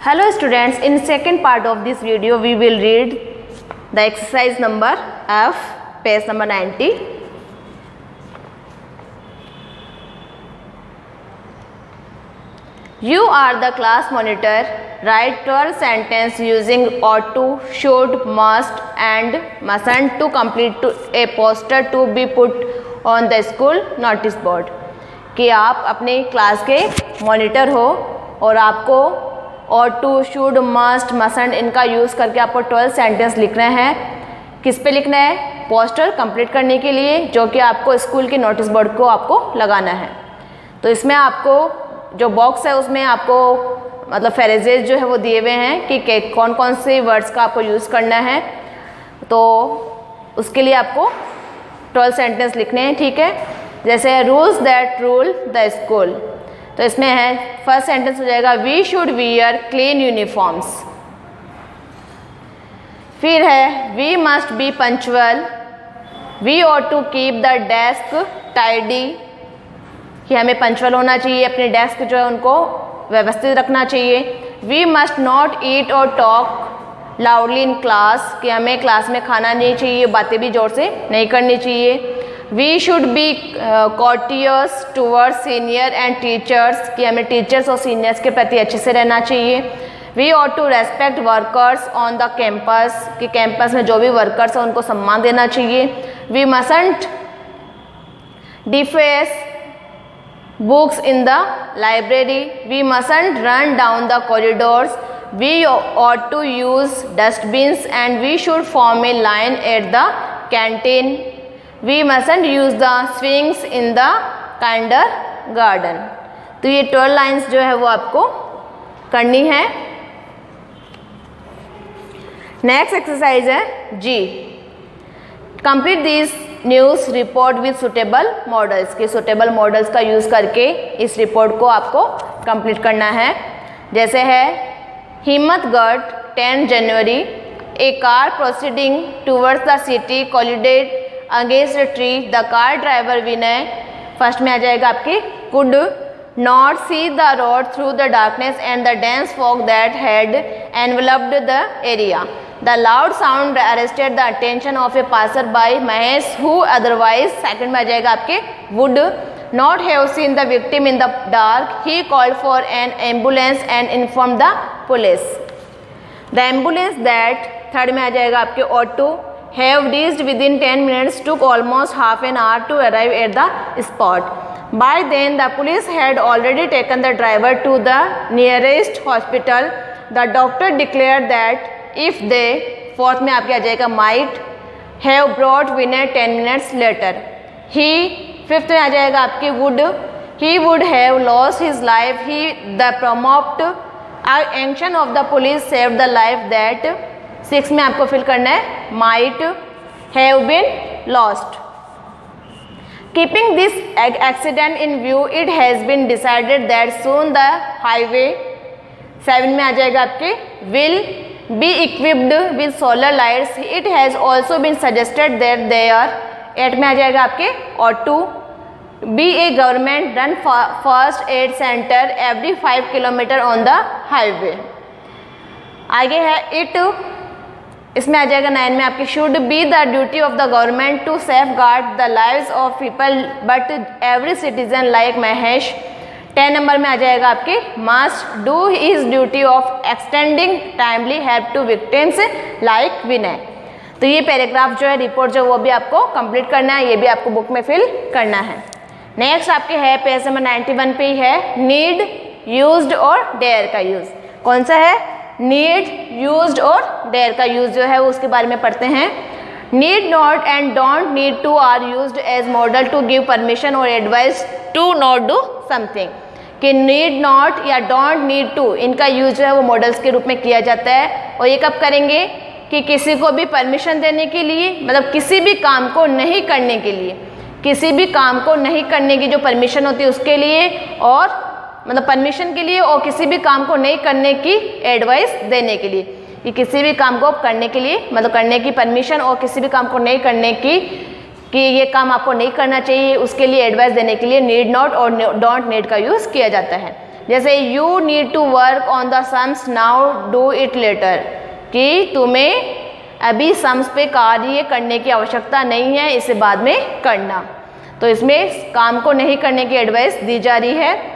Hello students, in second part of this video we will read the exercise number F, page number 90. You are the class monitor. Write 12 sentences using ought to, should, must and mustn't to complete to a poster to be put on the school notice board. कि आप अपने class के monitor हो और आपको ought to, should, must, mustn't इनका use करके आपको 12 सेंटेंस लिखना है. किस पे लिखना है? पोस्टर कंप्लीट करने के लिए, जो कि आपको स्कूल के नोटिस बोर्ड को आपको लगाना है. तो इसमें आपको जो बॉक्स है उसमें आपको मतलब फ्रेजेस जो है वो दिए हुए हैं कि कौन कौन से वर्ड्स का आपको यूज़ करना है. तो उसके लिए आपको 12 सेंटेंस लिखने हैं. ठीक है, जैसे rules that rule the school. तो इसमें है फर्स्ट सेंटेंस हो जाएगा we should wear clean uniforms. फिर है we must be punctual. We ought to keep the desk tidy, कि हमें पंक्चुअल होना चाहिए, अपने डेस्क जो है उनको व्यवस्थित रखना चाहिए. वी मस्ट नॉट ईट और टॉक लाउडली इन क्लास, कि हमें क्लास में खाना नहीं चाहिए, बातें भी ज़ोर से नहीं करनी चाहिए. We should be courteous towards senior and teachers, कि हमें टीचर्स और सीनियर्स के प्रति अच्छे से रहना चाहिए. We ought to respect workers on the campus, कि कैंपस में जो भी वर्कर्स हैं उनको सम्मान देना चाहिए. We mustn't deface books in the library. We mustn't run down the corridors. We ought to use dustbins and we should form a line at the canteen. We mustn't use the swings in the kindergarten. तो ये 12 lines जो है वो आपको करनी है. Next exercise है जी. Complete this news report with suitable modals, के सुटेबल मॉडल्स का यूज़ करके इस रिपोर्ट को आपको कंप्लीट करना है. जैसे है Himmatgarh 10 January, a car proceeding towards the city collided against a tree. The car driver Vinay, first में आ जाएगा आपके could not see the road through the darkness and the dense fog that had enveloped the area. The loud sound arrested the attention of a passer-by, Mahesh, who otherwise, second में आ जाएगा आपके would not have seen the victim in the dark. He called for an ambulance and informed the police. The ambulance that, third में आ जाएगा आपके ought to have reached within 10 minutes took almost half an hour to arrive at the spot. By then, the police had already taken the driver to the nearest hospital. The doctor declared that if they, fourth में आपके आ जाएगा might have brought winner 10 minutes later. He, fifth में आ जाएगा आपके would, he would have lost his life. He, the prompt action of the police saved the life that. Six में आपको fill करना है might have been lost. Keeping this accident in view, it has been decided that soon the highway. Seven में आ जाएगा आपके will be equipped with solar lights. It has also been suggested that there. 8 में आ जाएगा आपके ought to be a government run first aid center every 5 kilometer on the highway. आगे है it, इसमें आ जाएगा 9 में आपके should be the duty of the government to safeguard the lives of people but every citizen like Mahesh. 10 number में आ जाएगा आपके must do his duty of extending timely help to victims like Vinay. तो ये पैराग्राफ जो है report जो वो भी आपको कंप्लीट करना है, ये भी आपको बुक में फिल करना है. नेक्स्ट आपके है पेज नंबर 91 पे ही है नीड, यूज्ड और डेयर का यूज़. कौन सा है? नीड, यूज्ड और डेयर का यूज़ जो है उसके बारे में पढ़ते हैं. Need not and don't need to are used as modal to give permission और advice to not do something. कि नीड नॉट या डोंट नीड टू, इनका यूज जो है वो मॉडल्स के रूप में किया जाता है. और ये कब करेंगे? कि किसी को भी परमिशन देने के लिए, मतलब किसी भी काम को नहीं करने के लिए, किसी भी काम को नहीं करने की जो परमिशन होती है उसके लिए, और मतलब परमिशन के लिए, और किसी भी काम को नहीं करने की एडवाइस देने के लिए. कि किसी भी काम को करने के लिए मतलब करने की परमिशन और किसी भी काम को नहीं करने की कि ये काम आपको नहीं करना चाहिए उसके लिए एडवाइस देने के लिए नीड नॉट और डोंट नीड का यूज़ किया जाता है. जैसे you need to work on the sums now do it later, कि तुम्हें अभी सम्स पे कार्य करने की आवश्यकता नहीं है, इसे बाद में करना। तो इसमें काम को नहीं करने की एडवाइस दी जा रही है।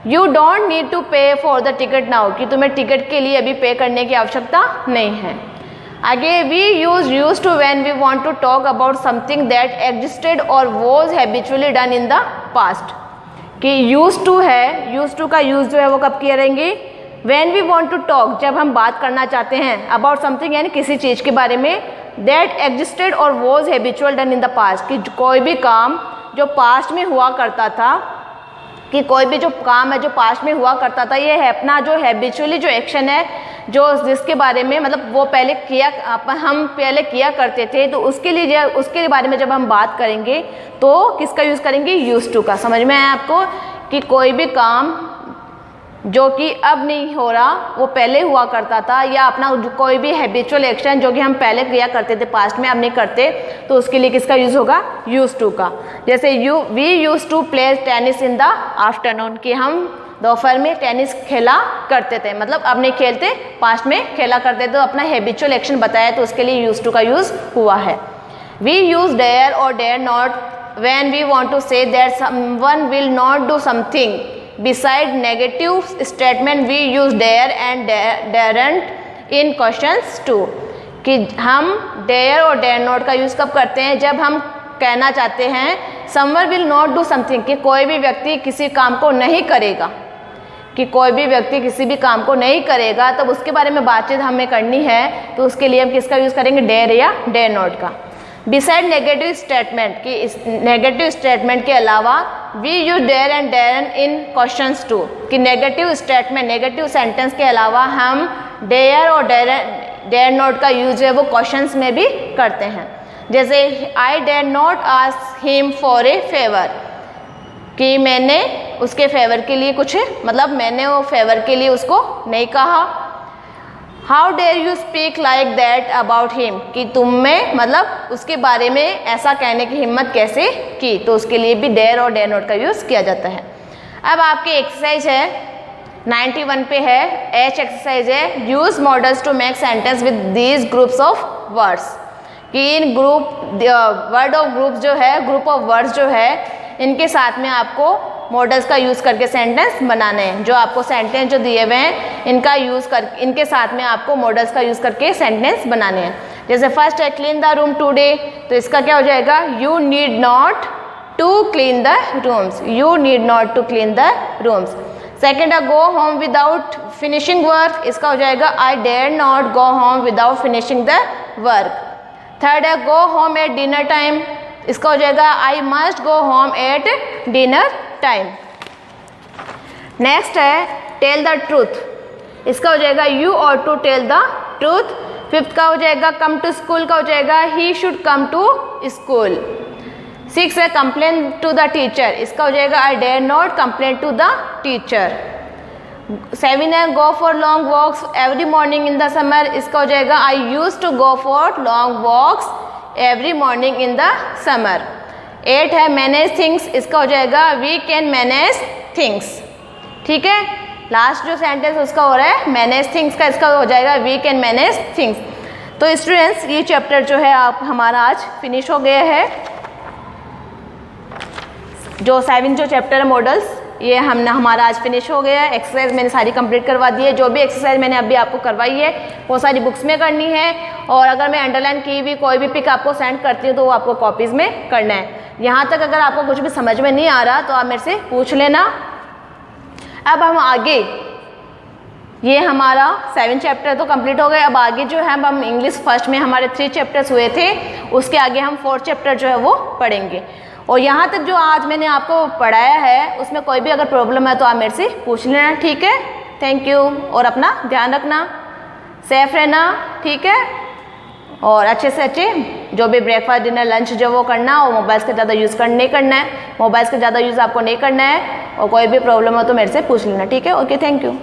यू डोंट नीड टू पे फॉर द टिकट नाउ, कि तुम्हें टिकट के लिए अभी पे करने की आवश्यकता नहीं है। आगे we use to when we want to talk about something that existed और was habitually done in the past, कि यूज टू है, यूज टू का यूज जो है वो कब किया रहेंगे, when we want to talk, जब हम बात करना चाहते हैं, अबाउट समथिंग यानी किसी चीज़ के बारे में, दैट एग्जिस्टेड और was habitual done in the past, कि कोई भी काम जो पास्ट में हुआ करता था, कि कोई भी जो काम है जो पास्ट में हुआ करता था, ये है अपना जो हैबिचुअली जो एक्शन है, जो जिसके बारे में मतलब वो पहले किया, हम पहले किया करते थे, तो उसके लिए उसके बारे में जब हम बात करेंगे तो किसका यूज़ करेंगे, यूज टू का। समझ में आया आपको, कि कोई भी काम जो कि अब नहीं हो रहा वो पहले हुआ करता था, या अपना कोई भी हैबिचुअल एक्शन जो कि हम पहले किया करते थे पास्ट में अब नहीं करते, तो उसके लिए किसका यूज़ होगा, यूज टू का। जैसे we use to play tennis in the afternoon, कि हम दोपहर में टेनिस खेला करते थे, मतलब अब नहीं खेलते, पास्ट में खेला करते थे, तो अपना हैबिचुअल एक्शन बताया, तो उसके लिए यूज टू का यूज़ हुआ है। वी यूज डेयर और dare not when we want to say that someone will not do something. Beside negative statement we use dare and daren't in questions too, कि हम dare और dare not का use कब करते हैं, जब हम कहना चाहते हैं someone will not do something, कि कोई भी व्यक्ति किसी काम को नहीं करेगा, कि कोई भी व्यक्ति किसी भी काम को नहीं करेगा, तब उसके बारे में बातचीत हमें करनी है, तो उसके लिए हम किसका यूज़ करेंगे, dare या dare not का। बिसाइड नेगेटिव स्टेटमेंट, कि इस नेगेटिव स्टेटमेंट के अलावा we use dare and daren't in questions too, कि नेगेटिव स्टेटमेंट, नेगेटिव सेंटेंस के अलावा हम डेयर और डेयर नॉट का यूज है वो क्वेश्चंस में भी करते हैं। जैसे I dare not ask him for a favour, कि मैंने उसके फेवर के लिए कुछ, मतलब मैंने वो फेवर के लिए उसको नहीं कहा। How dare you speak like that about him, कि तुम्हें मतलब उसके बारे में ऐसा कहने की हिम्मत कैसे की, तो उसके लिए भी डेयर और डेयर नॉट का यूज़ किया जाता है। अब आपकी एक्सरसाइज है 91 पे है, एच एक्सरसाइज है, use models to make sentence with these groups of words, कि इन वर्ड ऑफ ग्रुप जो है, ग्रुप ऑफ वर्ड्स जो है, इनके साथ में आपको मॉडल्स का यूज़ करके सेंटेंस बनाने हैं। जो आपको सेंटेंस जो दिए हुए हैं इनका यूज़ कर, इनके साथ में आपको मॉडल्स का यूज़ करके सेंटेंस बनाने हैं। जैसे फर्स्ट है क्लीन द रूम टुडे, तो इसका क्या हो जाएगा, you need not to clean the rooms, you need not to clean the rooms. Second है go home without finishing work, इसका हो जाएगा I dare not go home without finishing the work. Third है go home at dinner time, इसका हो जाएगा I must go home at dinner time. Next है tell the truth, इसका हो जाएगा you ought to tell the truth. Fifth का हो जाएगा कम टू स्कूल, का हो जाएगा he should come to school. Six है कंप्लेन टू द टीचर, इसका हो जाएगा I dare not complain to the teacher. Seven है go for long walks every morning in the summer, इसका हो जाएगा I use to go for long walks every morning in the summer. 8 है manage things, इसका हो जाएगा we can manage things. ठीक है, लास्ट जो सेंटेंस उसका हो रहा है मैनेज थिंग्स का, इसका हो जाएगा वी कैन मैनेज थिंग्स। तो स्टूडेंट्स ये चैप्टर जो है आप हमारा आज फिनिश हो गया है। जो 7 जो चैप्टर है मॉडल्स, ये हमारा आज फिनिश हो गया है। एक्सरसाइज मैंने सारी कंप्लीट करवा दी है। जो भी एक्सरसाइज मैंने अभी आपको करवाई है वो सारी बुक्स में करनी है, और अगर मैं अंडरलाइन की हुई कोई भी पिक आपको सेंड करती हूँ तो वो आपको कॉपीज़ में करना है। यहाँ तक अगर आपको कुछ भी समझ में नहीं आ रहा तो आप मेरे से पूछ लेना। अब हम आगे, ये हमारा 7 चैप्टर तो कंप्लीट हो गए। अब आगे जो है हम इंग्लिश फर्स्ट में हमारे 3 चैप्टर्स हुए थे, उसके आगे हम 4th चैप्टर जो है वो पढ़ेंगे। और यहाँ तक जो आज मैंने आपको पढ़ाया है उसमें कोई भी अगर प्रॉब्लम है तो आप मेरे से पूछ लेना। ठीक है, थैंक यू। और अपना ध्यान रखना, सेफ रहना। ठीक है, और अच्छे से अच्छे जो भी ब्रेकफास्ट डिनर लंच जो वो करना, और मोबाइल्स का ज़्यादा यूज़ नहीं करना है। मोबाइल्स का ज़्यादा यूज़ आपको नहीं करना है, और कोई भी प्रॉब्लम हो तो मेरे से पूछ लेना। ठीक है, ओके, थैंक यू।